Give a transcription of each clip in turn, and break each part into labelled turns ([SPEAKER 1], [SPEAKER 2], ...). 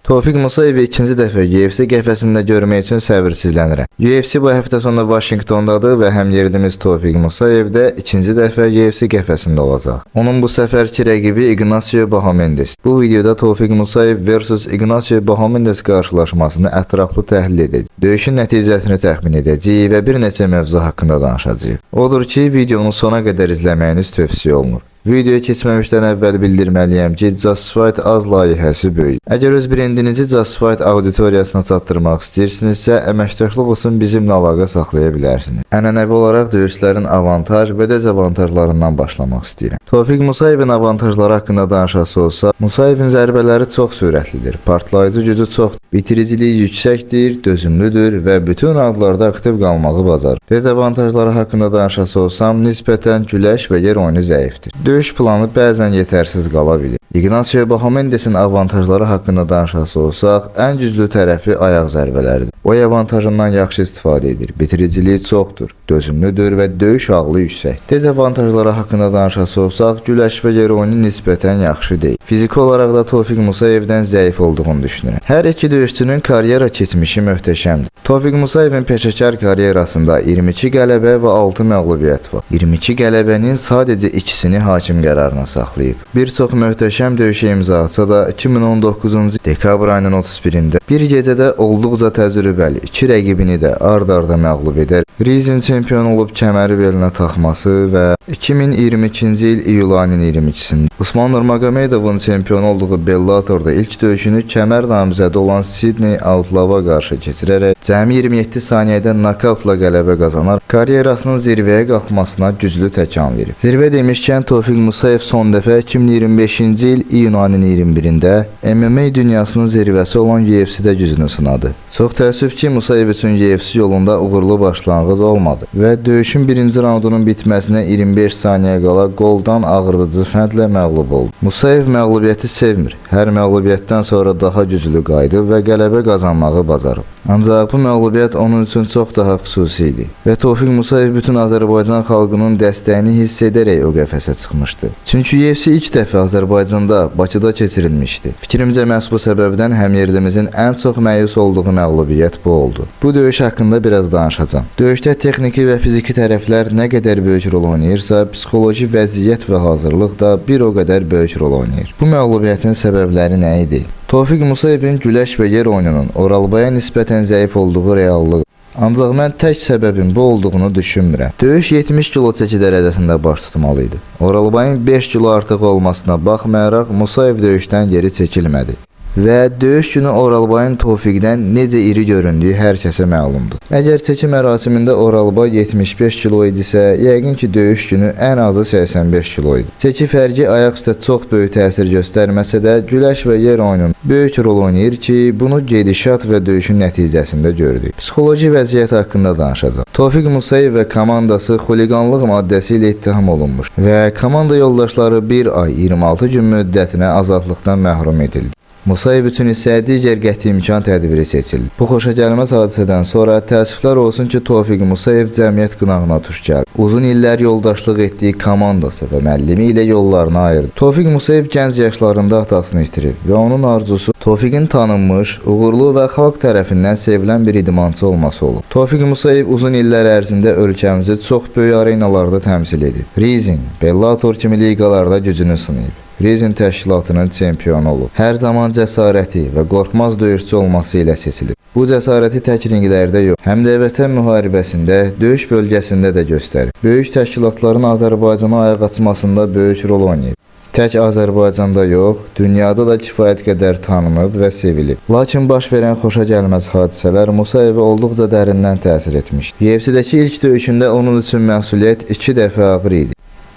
[SPEAKER 1] Tofiq Musayevi ikinci dəfə UFC qəfəsində görmək üçün səbirsizlənirəm. UFC bu həftə sonu Vaşinqtondadır və həm yerlimiz Tofiq Musayev də ikinci dəfə UFC qəfəsində olacaq. Onun bu səfərki rəqibi Ignacio Bahamondes. Bu videoda Tofiq Musayev vs Ignacio Bahamondes qarşılaşmasını ətraflı təhlil edəcəyik. Döyüşün nəticəsini təxmin edəcəyik və bir neçə mövzu haqqında danışacağıq. Odur ki, videonu sona qədər izləməyiniz tövsiyə olunur. Videoya keçməmişdən əvvəl bildirməliyəm ki, Justified Az layihəsi böyük. Əgər öz brendinizi Justified auditoriyasına çatdırmaq istəyirsinizsə, əməkdaşlıq üçün bizimlə əlaqə saxlaya bilərsiniz. Ənənəvi olaraq döyüşlərin avantaj və dezavantajlarından başlamaq istəyirəm. Tofiq Musayevin avantajları haqqında danışası olsa, Musayevin zərbələri çox sürətlidir, partlayıcı gücü çoxdur, bitiriciliyi yüksəkdir, dözümlüdür və bütün raundlarda aktiv qalmağı bacarır. Dezavantajları haqqında danışası olsam, nisbətən güləş və yer oyunu zəifdir. Döyüş planı bəzən yetərsiz qala bilir. Ignacio Bahamondesin avantajları haqqında danışası olsaq, ən güclü tərəfi ayaq zərbələridir. O avantajından yaxşı istifadə edir, bitiriciliyi çoxdur, dözümlüdür və döyüş ağlı yüksək. Dezavantajları haqqında danışası olsaq, güləş və yer oyunu nisbətən yaxşı deyil. Fiziki olaraq da Tofiq Musayevdən zəif olduğunu düşünürəm. Hər iki döyüşçünün karyera keçmişi möhtəşəmdir. Tofiq Musayevin peşəkar karyerasında 22 qələbə və 6 məğlubiyyət var. 22 qələbənin sadəcə ikisini hakim qərarına saxlayıb. Bir çox möhtəşəm döyüşə imza atsa da 2019-cu dekabr ayının 31-də bir gecədə olduqca təcrübəli iki rəqibini də ard-arda məğlub edər. Rizin çempion olub kəməri belinə taxması və 2022-ci il iyul ayının 22-sində Usman Nurmagomedovun çempion olduğu Bellatorda ilk döyüşünü kəmər namizədi olan Sidney Outlaw'a qarşı keçirərək cəmi 27 saniyədə nokautla qələbə qazanaraq karyerasının zirvəyə qalxmasına güclü təkan verib. Zirvə demişkən Tofiq Musayev son dəfə 2025-ci il iyun ayının 21-də MMA dünyasının zirvəsi olan UFC-də gücünü sınadı. Çox təəssüf ki, Musayev üçün UFC yolunda uğurlu başlanğıc olmadı və döyüşün birinci raundunun bitməsinə 25 saniyə qala qoldan ağrıdıcı fəndlə məğlub oldu. Musayev məğlubiyyəti sevmir. Hər məğlubiyyətdən sonra daha güclü qayıdıb və qələbə qazanmağı bacarıb. Ancaq bu məğlubiyyət onun üçün çox daha xüsusi idi və Tofiq Musayev bütün Azərbaycan xalqının dəstəyini hiss edərək o qəfəsə çıxmışdı. Çünki UFC ilk dəfə Azərbaycanda, Bakıda keçirilmişdi. Fikrimcə məhz bu səbəbdən həm yerlimizin ən çox məyus olduğu məğlubiyyət bu oldu. Bu döyüş haqqında biraz danışacağam. Döyüşdə texniki və fiziki tərəflər nə qədər böyük rol oynayırsa, psixoloji vəziyyət və hazırlıq da bir o qədər böyük rol oynayır. Bu məğlubiyyətin səbəbləri nə idi? Tofiq Musayevin güləş və yer oyununun Oralbaya nisbətən zəif olduğu reallıq. Ancaq mən tək səbəbin bu olduğunu düşünmürəm. Döyüş 70 kilo çəki dərəcəsində baş tutmalı idi. Oralbayın 5 kilo artıq olmasına baxmayaraq Musayev döyüşdən geri çəkilmədi. Və döyüş günü Oralbayın Tofiqdən necə iri göründüyü hər kəsə məlumdur. Əgər çəki mərasimində Oralbay 75 kilo idisə, yəqin ki döyüş günü ən azı 85 kilo idi. Çəki fərqi ayaq üstə çox böyük təsir göstərməsə də, güləş və yer oyunun böyük rol oynayır ki, bunu gedişat və döyüşün nəticəsində gördük. Psixoloji vəziyyət haqqında danışacağam. Tofiq Musayev və komandası xuliqanlıq maddəsi ilə ittiham olunmuş və komanda yoldaşları 1 ay 26 gün müddətinə azadlıqdan məhrum edildi. Musayev üçün isə digər qəti imkan tədbiri seçildi. Bu xoşagəlməz hadisədən sonra təəssüflər olsun ki, Tofiq Musayev cəmiyyət qınağına tuş gəldi. Uzun illər yoldaşlıq etdiyi komandası və müəllimi ilə yollarını ayırdı. Tofiq Musayev gənc yaşlarında atasını itirib və onun arzusu Tofiqin tanınmış, uğurlu və xalq tərəfindən sevilən bir idmançı olması olub. Tofiq Musayev uzun illər ərzində ölkəmizi çox böyük arenalarda təmsil edib. Rizin, Bellator kimi liqalarda gücünü sınayıb. Rizin təşkilatının çempionu olub. Hər zaman cəsarəti və qorxmaz döyüşçü olması ilə seçilib. Bu cəsarəti tək ringlərdə yox, həm də vətən müharibəsində, döyüş bölgəsində də göstərib. Böyük təşkilatların Azərbaycana ayaq açmasında böyük rol oynayıb. Tək Azərbaycanda yox, dünyada da kifayət qədər tanınıb və sevilib. Lakin baş verən xoşagəlməz hadisələr Musayevi olduqca dərindən təsir etmiş. UFC-dəki ilk döyüşündə onun üçün məsuliyyət 2 dəfə ağır idi.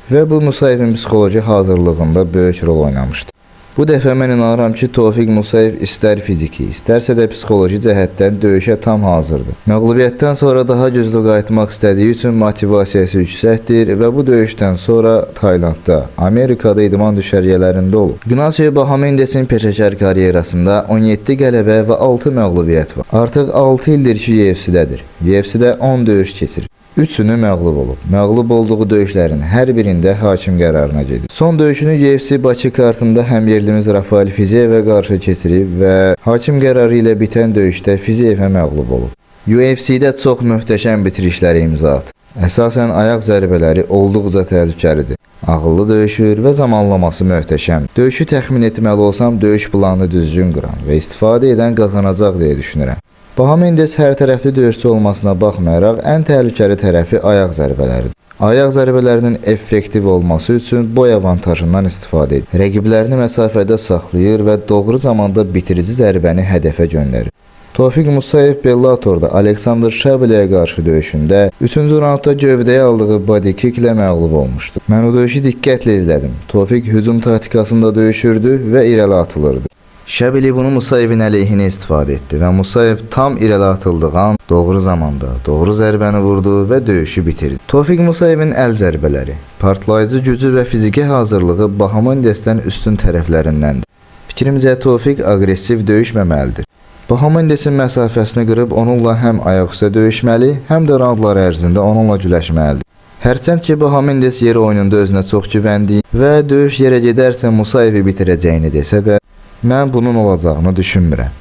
[SPEAKER 1] Və bu Musayevin psixoloji hazırlığında böyük rol oynamışdı. Bu dəfə mən inanıram ki, Tofiq Musayev istər fiziki, istərsə də psixoloji cəhətdən döyüşə tam hazırdır. Məğlubiyyətdən sonra daha güclü qayıtmaq istədiyi üçün motivasiyası yüksəkdir və bu döyüşdən sonra Taylandda, Amerikada idman düşərgələrində olub. Ignacio Bahamondesin peşəkar karyerasında 17 qələbə və 6 məğlubiyyət var. Artıq 6 ildir ki, UFC-dədir. UFC-də 10 döyüş keçir. Üçünü məğlub olub. Məğlub olduğu döyüşlərin hər birində hakim qərarına gedib. Son döyüşünü UFC Bakı kartında həm yerlimiz Rafael Fiziyevə qarşı keçirib və hakim qərarı ilə bitən döyüşdə Fiziyevə məğlub olub. UFC-də çox möhtəşəm bitirişləri imza atıb. Əsasən ayaq zərbələri olduqca təhlükəlidir. Ağıllı döyüşür və zamanlaması möhtəşəm. Döyüşü təxmin etməli olsam döyüş planını düzgün quran və istifadə edən qazanacaq deyə düşünürəm. Baha Mendes hər tərəfli döyüşçü olmasına baxmayaraq ən təhlükəli tərəfi ayaq zərbələridir. Ayaq zərbələrinin effektiv olması üçün boy avantajından istifadə edir. Rəqiblərini məsafədə saxlayır və doğru zamanda bitirici zərbəni hədəfə göndərir. Tofiq Musayev Bellator'da Alexander Shabliyə qarşı döyüşündə 3-cü raundda gövdəyə aldığı body kick ilə məğlub olmuşdu. Mən o döyüşü diqqətlə izlədim. Tofiq hücum taktikasında döyüşürdü və irəli atılırdı. Şəbili bunu Musayevin əleyhinə istifadə etdi və Musayev tam irəli atıldığı an doğru zamanda doğru zərbəni vurdu və döyüşü bitirdi. Tofiq Musayevin əl zərbələri, partlayıcı gücü və fiziki hazırlığı Baha Mendesdən üstün tərəflərindəndir. Fikrimcə Tofiq aqressiv döyüşməməlidir. Baha Mendesin məsafəsini qırıb onunla həm ayaq üstə döyüşməli, həm də raundlar ərzində onunla güləşməlidir. Hərçənd ki, Baha Mendes yer oyununda özünə çox güvəndiyi və döyüş yerə gedərsə Musayevi bitirəcəyini desə də, mən bunun olacağını düşünmürəm.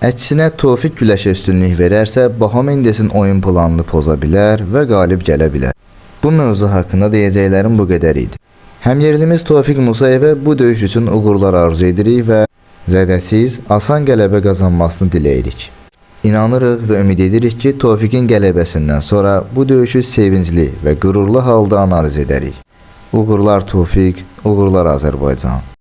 [SPEAKER 1] Əksinə Tofiq güləşə üstünlük verərsə, Baha Mendesin oyun planını poza bilər və qalib gələ bilər. Bu mövzu haqqında deyəcəklərim bu qədər idi. Həm yerlimiz Tofiq Musayevə bu döyüş üçün uğurlar arzu edirik və zədəsiz, asan qələbə qazanmasını diləyirik. İnanırıq və ümid edirik ki, Tofiqin qələbəsindən sonra bu döyüşü sevincli və qürurlu halda analiz edərik. Uğurlar Tofiq, uğurlar Azərbaycan.